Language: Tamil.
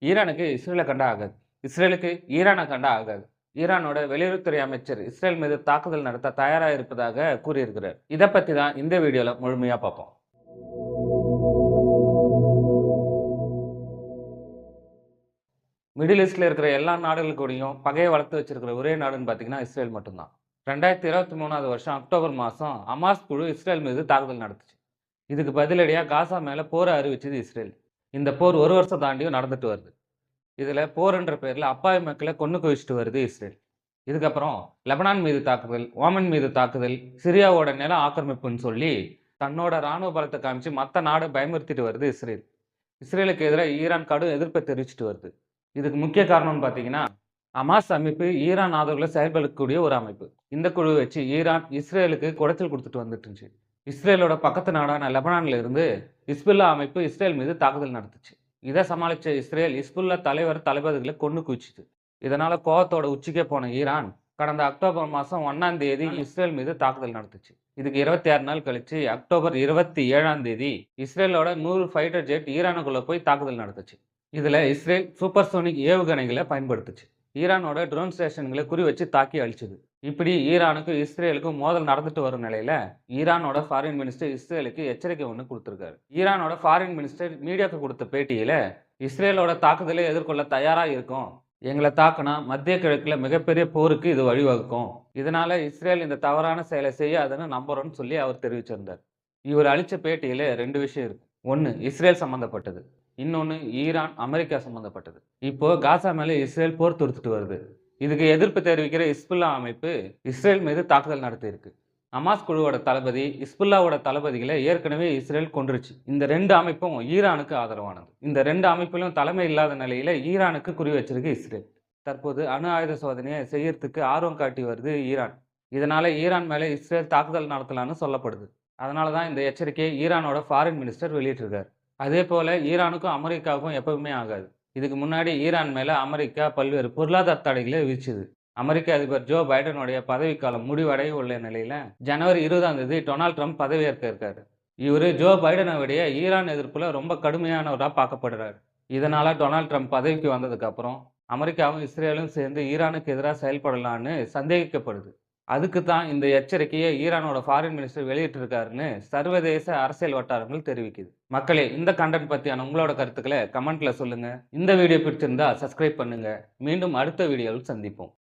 ஈரானுக்கு இஸ்ரேலை கண்டா ஆகாது. இஸ்ரேலுக்கு ஈரானை கண்டா ஆகாது. ஈரானோட வெளியுறவுத்துறை அமைச்சர் இஸ்ரேல் மீது தாக்குதல் நடத்த தயாரா இருப்பதாக கூறியிருக்கிறார். இத பத்தி தான் இந்த வீடியோல முழுமையா பார்ப்போம். மிடில் ஈஸ்ட்ல இருக்கிற எல்லா நாடுகள் கூடயும் பகையை வளர்த்து வச்சிருக்கிற ஒரே நாடுன்னு பார்த்தீங்கன்னா இஸ்ரேல் மட்டும்தான். 2023 வருஷம் அக்டோபர் மாசம் ஹமாஸ் குழு இஸ்ரேல் மீது தாக்குதல் நடத்துச்சு. இதுக்கு பதிலடியா காசா மேல போரை அறிவிச்சது இஸ்ரேல். இந்த போர் ஒரு வருஷம் தாண்டியும் நடந்துட்டு வருது. இதுல போர்ன்ற பேர்ல அப்பாவி மக்களை கொன்னு குவிச்சிட்டு வருது இஸ்ரேல். இதுக்கப்புறம் லெபனான் மீது தாக்குதல், ஓமன் மீது தாக்குதல், சிரியாவோட நில ஆக்கிரமிப்புன்னு சொல்லி தன்னோட ராணுவ பலத்தை காமிச்சு மற்ற நாடை பயமுறுத்திட்டு வருது இஸ்ரேல். இஸ்ரேலுக்கு எதிராக ஈரான் கடும் எதிர்ப்பை தெரிவிச்சிட்டு வருது. இதுக்கு முக்கிய காரணம்னு பார்த்தீங்கன்னா, ஹமாஸ் அமைப்பு ஈரான் ஆதரவுல செயல்படக்கூடிய ஒரு அமைப்பு. இந்த குழுவை வச்சு ஈரான் இஸ்ரேலுக்கு குடைச்சல் கொடுத்துட்டு வந்துட்டு இருந்துச்சு. இஸ்ரேலோட பக்கத்து நாடான லெபனான்ல இருந்து ஹிஸ்புல்லா அமைப்பு இஸ்ரேல் மீது தாக்குதல் நடத்துச்சு. இதை சமாளிச்ச இஸ்ரேல் ஹிஸ்புல்லா தலைவர் தளபதிகளை கொன்னு குவிச்சுது. இதனால கோவத்தோட உச்சிக்கே போன ஈரான் கடந்த அக்டோபர் மாதம் 1ஆம் தேதி இஸ்ரேல் மீது தாக்குதல் நடத்துச்சு. இதுக்கு 26 நாள் கழிச்சு அக்டோபர் 27ஆம் தேதி இஸ்ரேலோட 100 ஃபைட்டர் ஜெட் ஈரானுக்குள்ள போய் தாக்குதல் நடத்துச்சு. இதுல இஸ்ரேல் சூப்பர்சோனிக் ஏவுகணைகளை பயன்படுத்துச்சு. ஈரானோட ட்ரோன் ஸ்டேஷன்களை குறி வச்சு தாக்கி அழிச்சுது. இப்படி ஈரானுக்கும் இஸ்ரேலுக்கும் மோதல் நடந்துட்டு வரும் நிலையில ஈரானோட ஃபாரின் மினிஸ்டர் இஸ்ரேலுக்கு எச்சரிக்கை ஒன்று கொடுத்திருக்காரு. ஈரானோட ஃபாரின் மினிஸ்டர் மீடியாவுக்கு கொடுத்த பேட்டியில இஸ்ரேலோட தாக்குதலை எதிர்கொள்ள தயாரா இருக்கும். எங்களை தாக்குனா மத்திய கிழக்குல மிகப்பெரிய போருக்கு இது வழிவகுக்கும். இதனால இஸ்ரேல் இந்த தவறான செயலை செய்யாதுன்னு நம்புறோம்னு சொல்லி அவர் தெரிவிச்சிருந்தார். இவர் அளிச்ச பேட்டியில 2 விஷயம் இருக்கு. ஒன்னு இஸ்ரேல் சம்பந்தப்பட்டது, இன்னொன்னு ஈரான் அமெரிக்கா சம்பந்தப்பட்டது. இப்போ காசா மேல இஸ்ரேல் போர் தொடுத்துட்டு வருது. இதுக்கு எதிர்ப்பு தெரிவிக்கிற ஹிஸ்புல்லா அமைப்பு இஸ்ரேல் மீது தாக்குதல் நடத்தி இருக்கு. ஹமாஸ் குழுவோட தளபதி ஹிஸ்புல்லாவோட தளபதிகளை ஏற்கனவே இஸ்ரேல் கொன்றுச்சு. இந்த 2 அமைப்பும் ஈரானுக்கு ஆதரவானது. இந்த 2 அமைப்பிலும் தலைமை இல்லாத நிலையில ஈரானுக்கு குறி வச்சிருக்கு இஸ்ரேல். தற்போது அணு ஆயுத சோதனையை செய்யறதுக்கு ஆர்வம் காட்டி வருது ஈரான். இதனால ஈரான் மேல இஸ்ரேல் தாக்குதல் நடத்தலாம்னு சொல்லப்படுது. அதனால தான் இந்த எச்சரிக்கையை ஈரானோட ஃபாரின் மினிஸ்டர் வெளியிட்டிருக்காரு. அதே போல ஈரானுக்கும் அமெரிக்காவுக்கும் எப்பவுமே ஆகாது. இதுக்கு முன்னாடி ஈரான் மேல அமெரிக்கா பல்வேறு பொருளாதார தடைகளை விதிச்சது. அமெரிக்க அதிபர் ஜோ பைடனுடைய பதவிக்காலம் முடிவடைய உள்ள நிலையில ஜனவரி 20ஆம் தேதி டொனால்ட் ட்ரம்ப் பதவியேற்க இருக்காரு. இவரு ஜோ பைடனை விட ஈரான் எதிர்ப்புல ரொம்ப கடுமையானவரா பார்க்கப்படுறாரு. இதனால டொனால்ட் ட்ரம்ப் பதவிக்கு வந்ததுக்கு அப்புறம் அமெரிக்காவும் இஸ்ரேலும் சேர்ந்து ஈரானுக்கு எதிராக செயல்படலான்னு சந்தேகிக்கப்படுது. அதுக்கு தான் இந்த எச்சரிக்கையை ஈரானோட ஃபாரின் மினிஸ்டர் வெளியிட்டிருக்காருன்னு சர்வதேச அரசியல் வட்டாரங்கள் தெரிவிக்குது. மக்களே, இந்த கண்டென்ட் பத்தியான உங்களோட கருத்துக்களை கமெண்ட்ல சொல்லுங்க. இந்த வீடியோ பிடிச்சிருந்தா சப்ஸ்கிரைப் பண்ணுங்க. மீண்டும் அடுத்த வீடியோவில் சந்திப்போம்.